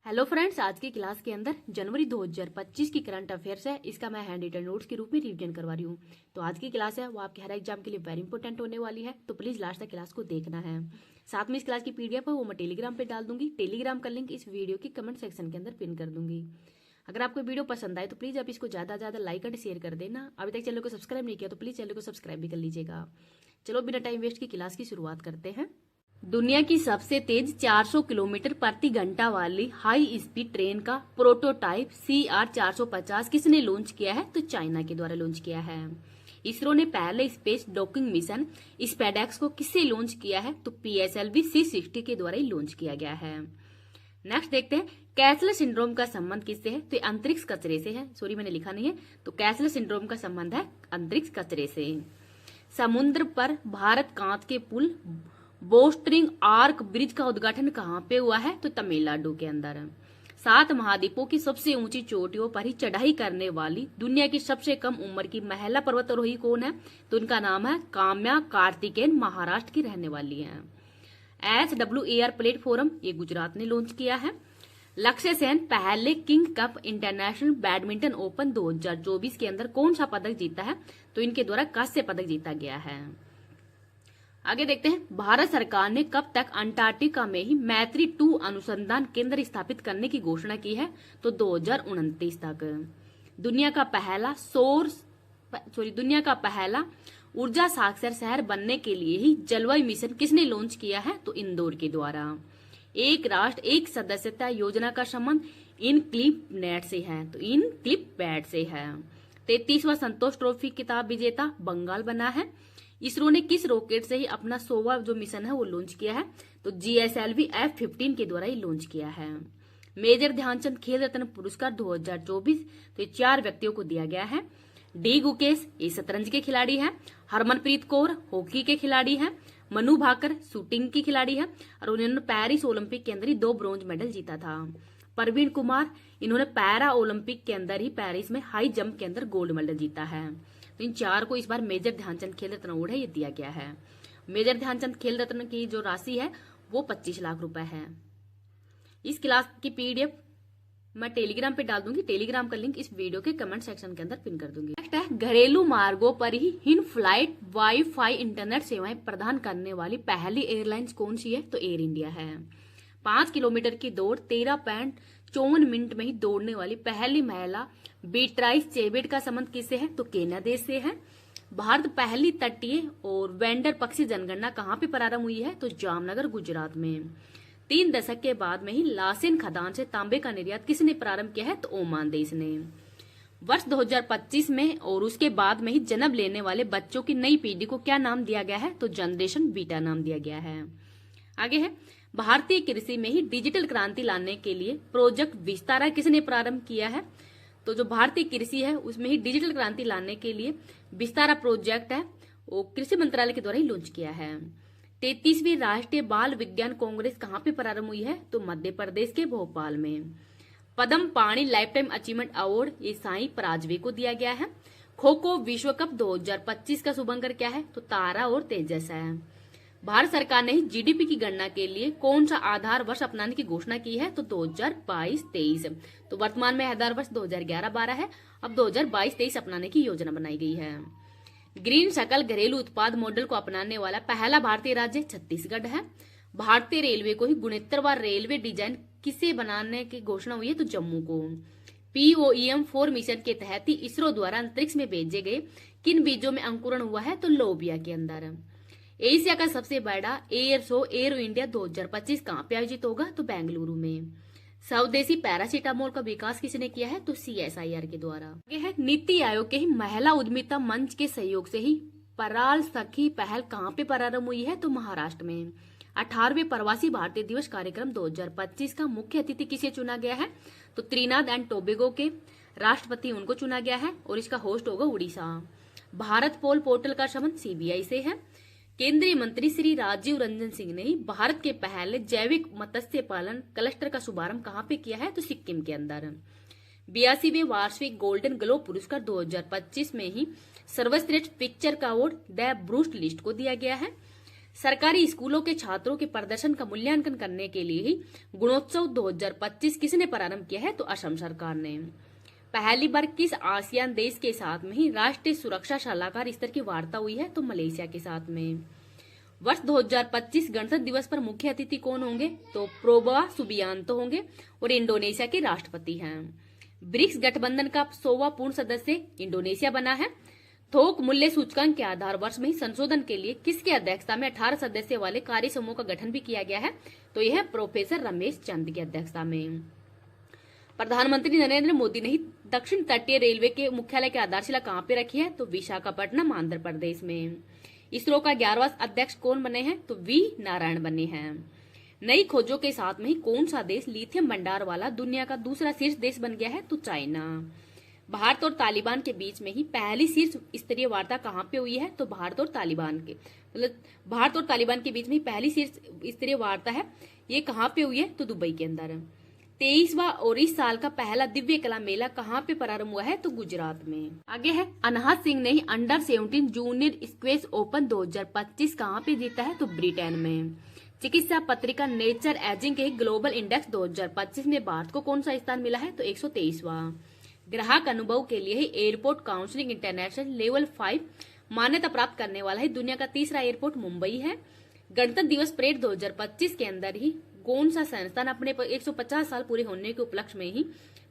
Hello friends, आज की class के अंदर जनवरी 2025 की करंट अफेयर्स है। इसका मैं हैंड रिटन नोट्स के रूप में रिवीजन करवा रही हूँ। तो आज की क्लास है वो आपके हर एग्जाम के लिए वेरी इंपॉर्टेंट होने वाली है, तो प्लीज लास्ट तक क्लास को देखना है। साथ में इस क्लास की पीडीएफ है वो मैं टेलीग्राम पे डाल दूंगी। टेलीग्राम का लिंक इस वीडियो की कमेंट सेक्शन के अंदर पिन कर दूंगी। अगर आपको वीडियो पसंद आए तो प्लीज आप इसको ज्यादा ज्यादा लाइक एंड शेयर कर देना। अभी तक चैनल को सब्सक्राइब नहीं किया तो प्लीज चैनल को सब्सक्राइब भी कर लीजिएगा। चलो बिना टाइम वेस्ट की क्लास की शुरुआत करते हैं। दुनिया की सबसे तेज 400 किलोमीटर प्रति घंटा वाली हाई स्पीड ट्रेन का प्रोटोटाइप CR450 किसने लॉन्च किया है? तो चाइना के द्वारा लॉन्च किया है। इसरो ने पहले स्पेस डॉकिंग मिशन स्पेडेक्स को किससे लॉन्च किया है? तो PSLV C60 के द्वारा ही लॉन्च किया गया है। नेक्स्ट देखते हैं, कैसलर सिंड्रोम का संबंध किससे है? तो अंतरिक्ष कचरे से है। सॉरी, मैंने लिखा नहीं है। तो कैसलर सिंड्रोम का संबंध है अंतरिक्ष कचरे से। समुद्र पर भारत कांच के पुल बोस्टरिंग आर्क ब्रिज का उद्घाटन कहाँ पे हुआ है? तो तमिलनाडु के अंदर। 7 महाद्वीपों की सबसे ऊंची चोटियों पर ही चढ़ाई करने वाली दुनिया की सबसे कम उम्र की महिला पर्वतारोही कौन है? तो उनका नाम है काम्या कार्तिकेयन, महाराष्ट्र की रहने वाली है। SWAR प्लेटफॉर्म ये गुजरात ने लॉन्च किया है। लक्ष्य सेन पहले king cup international badminton open 2024 के अंदर कौन सा पदक जीता है? तो इनके द्वारा कांस्य पदक जीता गया है। आगे देखते हैं, भारत सरकार ने कब तक अंटार्कटिका में ही मैत्री 2 अनुसंधान केंद्र स्थापित करने की घोषणा की है? तो 2029 तक। दुनिया का पहला ऊर्जा साक्षर शहर बनने के लिए ही जलवायु मिशन किसने लॉन्च किया है? तो इंदौर के द्वारा। एक राष्ट्र एक सदस्यता योजना का संबंध इनक्लिप से है। तो इनक्लिप से है। 33वां संतोष ट्रॉफी खिताब विजेता बंगाल बना है। इसरो ने किस रॉकेट से ही अपना 100वां जो मिशन है वो लॉन्च किया है? तो GSLV F-15 के द्वारा ही लॉन्च किया है। मेजर ध्यानचंद खेल रत्न पुरस्कार 2024 तो ये 4 व्यक्तियों को दिया गया है। डी गुकेश ये शतरंज के खिलाड़ी हैं। हरमनप्रीत कौर हॉकी के खिलाड़ी हैं। मनु भाकर शूटिंग की खिलाड़ी है और उन्होंने पेरिस ओलंपिक के अंदर ही 2 ब्रॉन्ज मेडल जीता था। प्रवीण कुमार इन्होंने पैरा ओलंपिक के अंदर ही पेरिस में हाई जंप के अंदर गोल्ड मेडल जीता है। तो इन 4 को इस बार मेजर ध्यानचंद खेल रत्न अवार्ड है ये दिया गया है। मेजर ध्यानचंद खेल रत्न की जो राशि है वो 25 लाख रुपए है। इस क्लास की पीडीएफ मैं टेलीग्राम पे डाल दूंगी। टेलीग्राम का लिंक इस वीडियो के कमेंट सेक्शन के अंदर पिन कर दूंगी। नेक्स्ट है, घरेलू मार्गों पर ही इन फ्लाइट वाईफाई इंटरनेट सेवाएं प्रदान करने वाली पहली एयरलाइंस कौन सी है? तो एयर इंडिया है। 5 किलोमीटर की दौड़ 13.54 मिनट में ही दौड़ने वाली पहली महिला बीट्राइस चेबेट का संबंध किससे है? तो केन्या देश से है। भारत पहली तटीय और वेंडर पक्षी जनगणना कहाँ पे प्रारंभ हुई है? तो जामनगर गुजरात में। 3 दशक के बाद में ही लासेन खदान से तांबे का निर्यात किसने प्रारंभ किया है? तो ओमान देश ने। वर्ष 2025 में और उसके बाद में ही जन्म लेने वाले बच्चों की नई पीढ़ी को क्या नाम दिया गया है? तो जनरेशन बीटा नाम दिया गया है। आगे है, भारतीय कृषि में ही डिजिटल क्रांति लाने के लिए प्रोजेक्ट विस्तारा किसने प्रारंभ किया है? तो जो भारतीय कृषि है उसमें ही डिजिटल क्रांति लाने के लिए विस्तारा प्रोजेक्ट है वो कृषि मंत्रालय के द्वारा ही लॉन्च किया है। 33वीं राष्ट्रीय बाल विज्ञान कांग्रेस कहाँ पे प्रारंभ हुई है? तो मध्य प्रदेश के भोपाल में। पद्म पाणी लाइफ टाइम अचीवमेंट अवार्ड ये साई पराजवे को दिया गया है। खो खो विश्व कप 2025 का शुभंकर क्या है? तो तारा और तेजस है। भारत सरकार ने GDP की गणना के लिए कौन सा आधार वर्ष अपनाने की घोषणा की है? तो 2022-23। तो वर्तमान में आधार वर्ष 2011-12 है। अब 2022-23 अपनाने की योजना बनाई गई है। ग्रीन सकल घरेलू उत्पाद मॉडल को अपनाने वाला पहला भारतीय राज्य छत्तीसगढ़ है। भारतीय रेलवे को ही गुणोत्तरवार रेलवे डिजाइन किसे बनाने की घोषणा हुई है? तो जम्मू को। POEM-4 मिशन के तहत ही इसरो द्वारा अंतरिक्ष में भेजे गए किन बीजों में अंकुरण हुआ है? तो लोबिया के अंदर। एशिया का सबसे बड़ा एयर शो एरो इंडिया 2025 कहाँ पे आयोजित होगा? तो बेंगलुरु में। स्वदेशी पैरासीटामोल का विकास किसने किया है? तो CSIR के द्वारा। यह है, नीति आयोग के ही महिला उद्यमिता मंच के सहयोग से ही पराल सखी पहल कहाँ पे प्रारंभ हुई है? तो महाराष्ट्र में। 18वें प्रवासी भारतीय दिवस कार्यक्रम 2025 का मुख्य अतिथि किसे चुना गया है? तो त्रिनाद एंड टोबेगो के राष्ट्रपति उनको चुना गया है और इसका होस्ट होगा उड़ीसा। भारत पोल पोर्टल का संबंध CBI से है। केंद्रीय मंत्री श्री राजीव रंजन सिंह ने भारत के पहले जैविक मत्स्य पालन क्लस्टर का शुभारंभ कहाँ पे किया है? तो सिक्किम के अंदर। 82वें वार्षिक गोल्डन ग्लोब पुरस्कार 2025 में ही सर्वश्रेष्ठ पिक्चर का अवार्ड द ब्रूस्ट लिस्ट को दिया गया है। सरकारी स्कूलों के छात्रों के प्रदर्शन का मूल्यांकन करने के लिए ही गुणोत्सव 2025 किसने प्रारंभ किया है? तो असम सरकार ने। पहली बार किस आसियान देश के साथ में ही राष्ट्रीय सुरक्षा सलाहकार स्तर की वार्ता हुई है? तो मलेशिया के साथ में। वर्ष 2025 गणतंत्र दिवस पर मुख्य अतिथि कौन होंगे? तो प्रोबोआ सुबियांतो होंगे और इंडोनेशिया के राष्ट्रपति हैं। ब्रिक्स गठबंधन का 100वां पूर्ण सदस्य इंडोनेशिया बना है। थोक मूल्य सूचकांक के आधार वर्ष में ही संशोधन के लिए किसकी अध्यक्षता में 18 सदस्य वाले कार्य समूह का गठन भी किया गया है? तो यह प्रोफेसर रमेश चंद की अध्यक्षता में। प्रधानमंत्री नरेंद्र मोदी ने ही दक्षिण तटीय रेलवे के मुख्यालय की आधारशिला कहां पे रखी है? तो विशाखापट्टनम आंध्र प्रदेश में। इसरो का 11वां अध्यक्ष कौन बने हैं? तो वी नारायण बने हैं। नई खोजों के साथ में ही कौन सा देश लिथियम भंडार वाला दुनिया का दूसरा शीर्ष देश बन गया है? तो चाइना। भारत और तालिबान के बीच में ही पहली शीर्ष स्तरीय वार्ता कहां पे हुई है? तो भारत और तालिबान के बीच में ही पहली शीर्ष स्तरीय वार्ता है, ये कहां पे हुई है? तो दुबई के अंदर। 23वां और इस साल का पहला दिव्य कला मेला कहां पे प्रारंभ हुआ है? तो गुजरात में। आगे है, अनहद सिंह ने ही अंडर 17 जूनियर स्क्वैश ओपन 2025 कहां पे जीता है? तो ब्रिटेन में। चिकित्सा पत्रिका नेचर एजिंग के ग्लोबल इंडेक्स 2025 में भारत को कौन सा स्थान मिला है? तो 123वां। ग्राहक अनुभव के लिए ही एयरपोर्ट काउंसिलिंग इंटरनेशनल लेवल 5 मान्यता प्राप्त करने वाला है दुनिया का तीसरा एयरपोर्ट मुंबई है। गणतंत्र दिवस परेड 2025 के अंदर ही कौन सा संस्थान अपने 150 साल पूरे होने के उपलक्ष्य में ही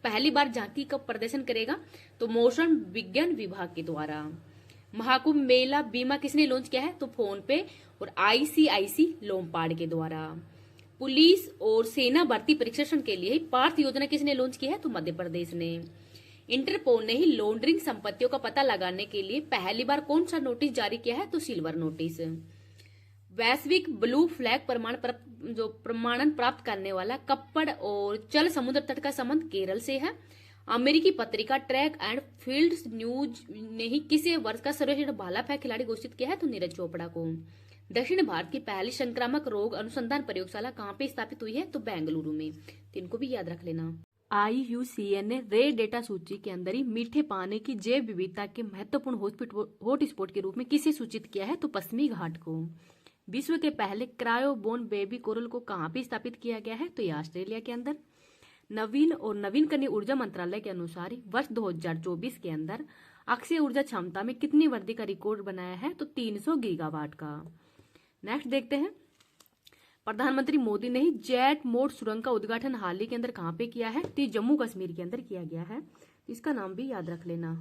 पहली बार झांकी का प्रदर्शन करेगा? तो मौसम विज्ञान विभाग के द्वारा। महाकुंभ मेला बीमा किसने लॉन्च किया है? तो फोन पे और आईसीआईसी लोमपार्ड के द्वारा। पुलिस और सेना भर्ती प्रशिक्षण के लिए पार्थ योजना किसने लॉन्च की है? तो मध्य प्रदेश ने। इंटरपोल ने ही लॉन्ड्रिंग संपत्तियों का पता लगाने के लिए पहली बार कौन सा नोटिस जारी किया है? तो सिल्वर नोटिस। वैश्विक ब्लू फ्लैग प्रमाणन प्राप्त करने वाला कप्पड़ और चल समुद्र तट का संबंध केरल से है। अमेरिकी पत्रिका ट्रैक एंड फील्ड न्यूज ने ही किसे वर्ष का सर्वश्रेष्ठ भाला फेंक खिलाड़ी घोषित किया है? तो नीरज चोपड़ा को। दक्षिण भारत की पहली संक्रामक रोग अनुसंधान प्रयोगशाला कहां पे स्थापित हुई है? तो बेंगलुरु में। तो इनको भी याद रख लेना। IUCN ने रेड डेटा सूची के अंदर ही मीठे पानी की जैव विविधता के महत्वपूर्ण हॉटस्पॉट के रूप में किसे सूचित किया है? तो पश्चिमी घाट को। विश्व के पहले क्रायोबोन बेबी कोरल को कहां पे स्थापित किया गया है? तो ये ऑस्ट्रेलिया के अंदर। नवीन और नवीनकरणीय ऊर्जा मंत्रालय के अनुसार वर्ष 2024 के अंदर अक्षय ऊर्जा क्षमता में कितनी वृद्धि का रिकॉर्ड बनाया है? तो 300 गीगावाट का। नेक्स्ट देखते हैं, प्रधानमंत्री मोदी ने ही जेट मोड सुरंग का उद्घाटन हाल ही के अंदर कहां पे किया है? तो जम्मू कश्मीर के अंदर किया गया है। इसका नाम भी याद रख लेना।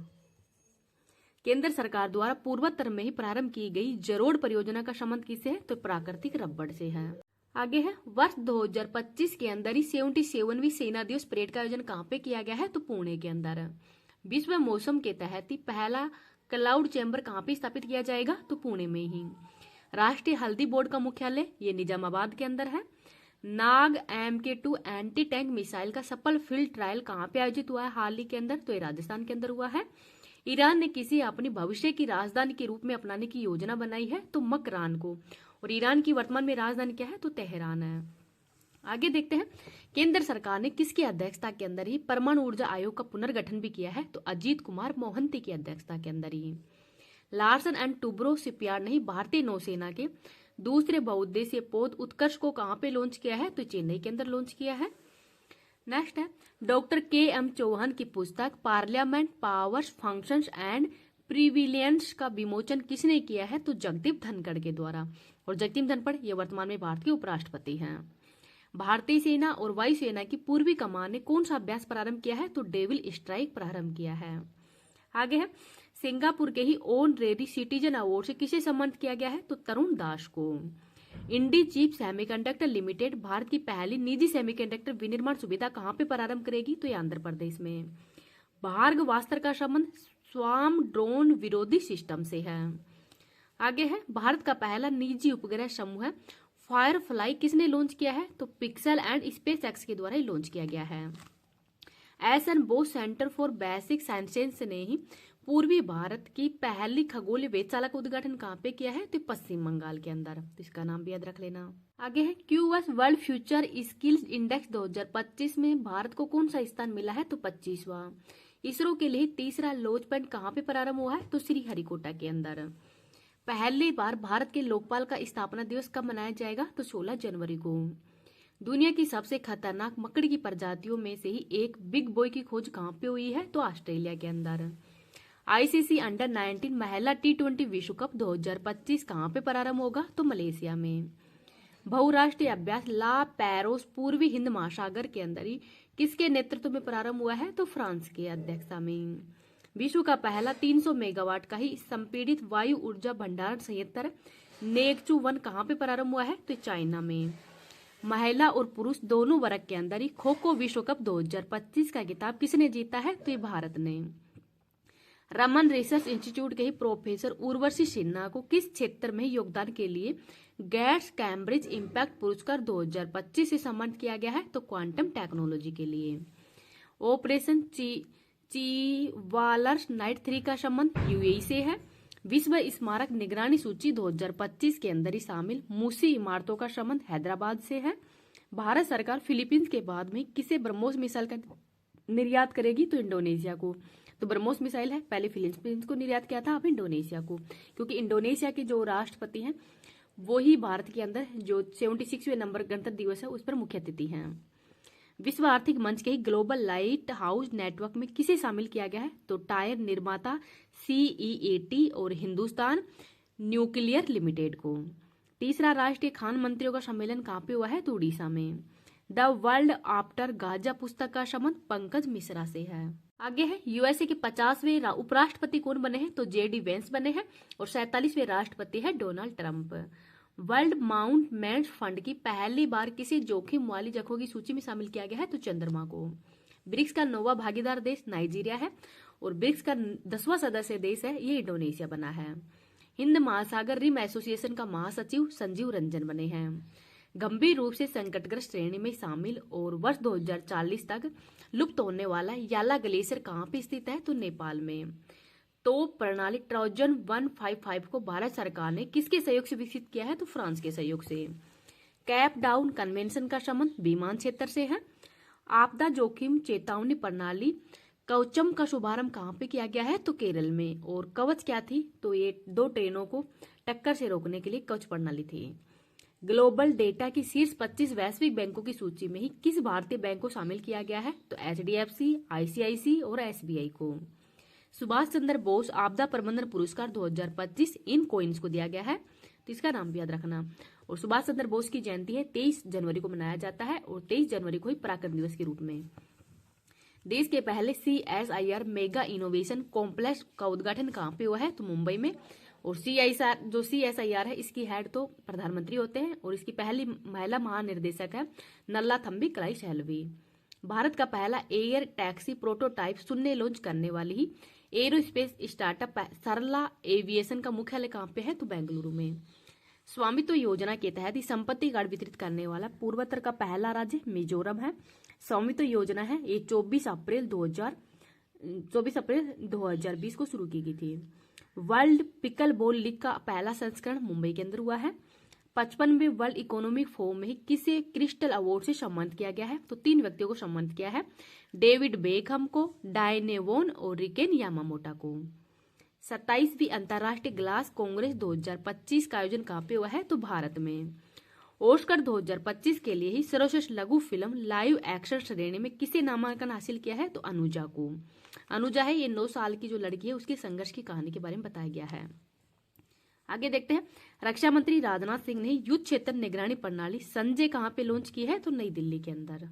केंद्र सरकार द्वारा पूर्वोत्तर में ही प्रारंभ की गई जरोड़ परियोजना का संबंध किससे है? तो प्राकृतिक रबड़ से है। आगे है, वर्ष 2025 के अंदर ही 77वीं सेना दिवस परेड का आयोजन कहां पे किया गया है? तो पुणे के अंदर। विश्व मौसम के तहत ही पहला क्लाउड चैम्बर कहां पे स्थापित किया जाएगा? तो पुणे में ही। राष्ट्रीय हल्दी बोर्ड का मुख्यालय ये निजामाबाद के अंदर है। नाग MK2 एंटी टैंक मिसाइल का सफल फील्ड ट्रायल कहां पे आयोजित हुआ है हाल ही के अंदर? तो ये राजस्थान के अंदर हुआ है। ईरान ने किसी अपनी भविष्य की राजधानी के रूप में अपनाने की योजना बनाई है? तो मकरान को। और ईरान की वर्तमान में राजधानी क्या है? तो तेहरान है। आगे देखते हैं, केंद्र सरकार ने किसकी अध्यक्षता के अंदर ही परमाणु ऊर्जा आयोग का पुनर्गठन भी किया है? तो अजीत कुमार मोहंती की अध्यक्षता के अंदर ही। लार्सन एंड टूब्रो शिपयार्ड ने भारतीय नौसेना के दूसरे बहुउद्देशीय पोत उत्कर्ष को कहां पे लॉन्च किया है? तो चेन्नई के अंदर लॉन्च किया है। नेक्स्ट है, डॉक्टर KM चौहान की पुस्तक पार्लियामेंट पावर्स फंक्शंस एंड प्रिविलियंस का विमोचन किसने किया है? तो जगदीप धनखड़ के द्वारा। और जगदीप धनखड़ ये वर्तमान में भारत के उपराष्ट्रपति हैं। भारतीय सेना और वायुसेना की पूर्वी कमान ने कौन सा अभ्यास प्रारंभ किया है? तो डेविल स्ट्राइक प्रारंभ किया है। आगे है, सिंगापुर के ही ऑनरेरी सिटीजन अवार्ड से किसे सम्मानित किया गया है? तो तरुण दास को। इंडी चीप सेमीकंडक्टर लिमिटेड भारत की पहली निजी सेमीकंडक्टर विनिर्माण सुविधा कहां पे प्रारंभ करेगी? तो ये आंध्र प्रदेश में। भार्ग वास्त्र का संबंध स्वाम ड्रोन विरोधी सिस्टम से है। आगे है, भारत का पहला निजी उपग्रह समूह फायरफ्लाई किसने लॉन्च किया है? तो पिक्सल एंड स्पेस एक्स के द्वारा ही लॉन्च किया गया है। SN. Bose centre for basic sciences ने ही पूर्वी भारत की पहली खगोलीय वेधशाला का उद्घाटन कहां पे किया है? तो पश्चिम बंगाल के अंदर। तो इसका नाम भी याद रख लेना। आगे है, QS world future skills index 2025 में भारत को कौन सा स्थान मिला है? तो 25वां। इसरो के लिए तीसरा लॉन्च पैड कहां पे प्रारंभ हुआ है? तो श्रीहरिकोटा के अंदर। पहली बार भारत के लोकपाल का स्थापना दिवस कब मनाया जाएगा? तो 16 जनवरी को। दुनिया की सबसे खतरनाक मकड़ी की प्रजातियों में से ही एक बिग बॉय की खोज कहाँ पे हुई है? तो ऑस्ट्रेलिया के अंदर। आईसीसी अंडर 19 महिला T20 विश्व कप 2025 कहाँ पे प्रारंभ होगा? तो मलेशिया में। बहुराष्ट्रीय अभ्यास ला पैरोस पूर्वी हिंद महासागर के अंदर ही किसके नेतृत्व में प्रारंभ हुआ है? तो फ्रांस के अध्यक्षता में। विश्व का पहला 300 मेगावाट का ही संपीड़ित वायु ऊर्जा भंडारण संयंत्र नेगचू 1 कहाँ पे प्रारंभ हुआ है? तो चाइना में। महिला और पुरुष दोनों वर्ग के अंदर ही खो खो विश्व कप 2025 का खिताब किसने जीता है? तो ये भारत ने। रमन रिसर्च इंस्टीट्यूट के ही प्रोफेसर उर्वशी सिन्हा को किस क्षेत्र में योगदान के लिए गेट्स कैम्ब्रिज इम्पैक्ट पुरस्कार 2025 से सम्मानित किया गया है? तो क्वांटम टेक्नोलॉजी के लिए। ऑपरेशन चीवालर्स नाइट 3 का संबंध यूएई से है। विश्व स्मारक निगरानी सूची 2025 के अंदर ही शामिल मूसी इमारतों का संबंध हैदराबाद से है। भारत सरकार फिलीपींस के बाद में किसे ब्रह्मोस मिसाइल का निर्यात करेगी? तो इंडोनेशिया को। तो ब्रह्मोस मिसाइल है, पहले फिलीपींस को निर्यात किया था, अब इंडोनेशिया को, क्योंकि इंडोनेशिया के जो राष्ट्रपति हैं वो ही भारत के अंदर जो 76वें नंबर गणतंत्र दिवस है उस पर मुख्य अतिथि हैं। विश्व आर्थिक मंच के ग्लोबल लाइट हाउस नेटवर्क में किसे शामिल किया गया है? तो टायर निर्माता CEAT और हिंदुस्तान न्यूक्लियर लिमिटेड को। तीसरा राष्ट्रीय खान मंत्रियों का सम्मेलन कहाँ पे हुआ है? तो उड़ीसा में। द वर्ल्ड आफ्टर गाजा पुस्तक का संबंध पंकज मिश्रा से है। आगे है यूएसए के 50वें उपराष्ट्रपति कौन बने हैं? तो JD वेंस बने हैं। और 47वें राष्ट्रपति है डोनाल्ड ट्रंप। वर्ल्ड माउंटमेंट्स फंड की पहली बार किसी जोखिम वाली जगहों की सूची में शामिल किया गया है? तो चंद्रमा को। ब्रिक्स का 9वां भागीदार देश नाइजीरिया है और ब्रिक्स का 10वां सदस्य देश है ये इंडोनेशिया बना है। हिंद महासागर रिम एसोसिएशन का महासचिव संजीव रंजन बने हैं। गंभीर रूप से संकटग्रस्त श्रेणी में शामिल और वर्ष 2040 तक लुप्त होने वाला याला ग्लेशियर कहाँ पे स्थित है? तो नेपाल में। तो प्रणाली ट्रोजन 155 को भारत सरकार ने किसके सहयोग से विकसित किया है? तो फ्रांस के सहयोग से। कैप डाउन कन्वेंशन का संबंध विमान क्षेत्र से है। आपदा जोखिम चेतावनी प्रणाली कवचम का शुभारंभ कहाँ पे किया गया है? तो केरल में। और कवच क्या थी? तो ये 2 ट्रेनों को टक्कर से रोकने के लिए कवच प्रणाली थी। ग्लोबल डेटा की शीर्ष 25 वैश्विक बैंकों की सूची में ही किस भारतीय बैंक को शामिल किया गया है? तो HDFC, ICICI और SBI को। सुभाष चंद्र बोस आपदा प्रबंधन पुरस्कार 2025 इन कोइंस को दिया गया है, तो इसका नाम भी याद रखना। और सुभाष चंद्र बोस की जयंती है 23 जनवरी को मनाया जाता है और 23 जनवरी को ही पराक्रम दिवस के रूप में। देश के पहले CSIR मेगा इनोवेशन कॉम्प्लेक्स का उद्घाटन कहाँ पे हुआ है? तो मुंबई में। और CSIR है इसकी हेड तो प्रधानमंत्री होते हैं और इसकी पहली महिला महानिर्देशक है नल्ला थम्बी कलाई शहलवी। भारत का पहला एयर टैक्सी प्रोटोटाइप शून्य लॉन्च करने वाली ही एरोस्पेस स्टार्टअप सरला एविएशन का मुख्यालय कहाँ पे है? तो बेंगलुरु में। स्वामित्व योजना के तहत ही संपत्ति कार्ड वितरित करने वाला पूर्वोत्तर का पहला राज्य मिजोरम है। स्वामित्व योजना है ये 24 अप्रैल 2020 को शुरू की गई थी। वर्ल्ड पिकल बॉल लीग का पहला संस्करण मुंबई के अंदर हुआ है। 55वें वर्ल्ड इकोनॉमिक फोरम में किसे क्रिस्टल अवार्ड से सम्मानित किया गया है? तो 3 व्यक्तियों को सम्मानित किया है, डेविड बेकहम को, डायने वोन और रिकेन यामामोटा को। 27वीं अंतर्राष्ट्रीय ग्लास कांग्रेस 2025 का आयोजन कहाँ पे हुआ है? तो भारत में। ऑस्कर 2025 के लिए ही सर्वश्रेष्ठ लघु फिल्म लाइव एक्शन श्रेणी में किसे नामांकन हासिल किया है? तो अनुजा को। अनुजा है ये 9 साल की जो लड़की है उसके संघर्ष की कहानी के बारे में बताया गया है। आगे देखते हैं रक्षा मंत्री राजनाथ सिंह ने युद्ध क्षेत्र निगरानी प्रणाली संजय कहाँ पे लॉन्च की है? तो नई दिल्ली के अंदर।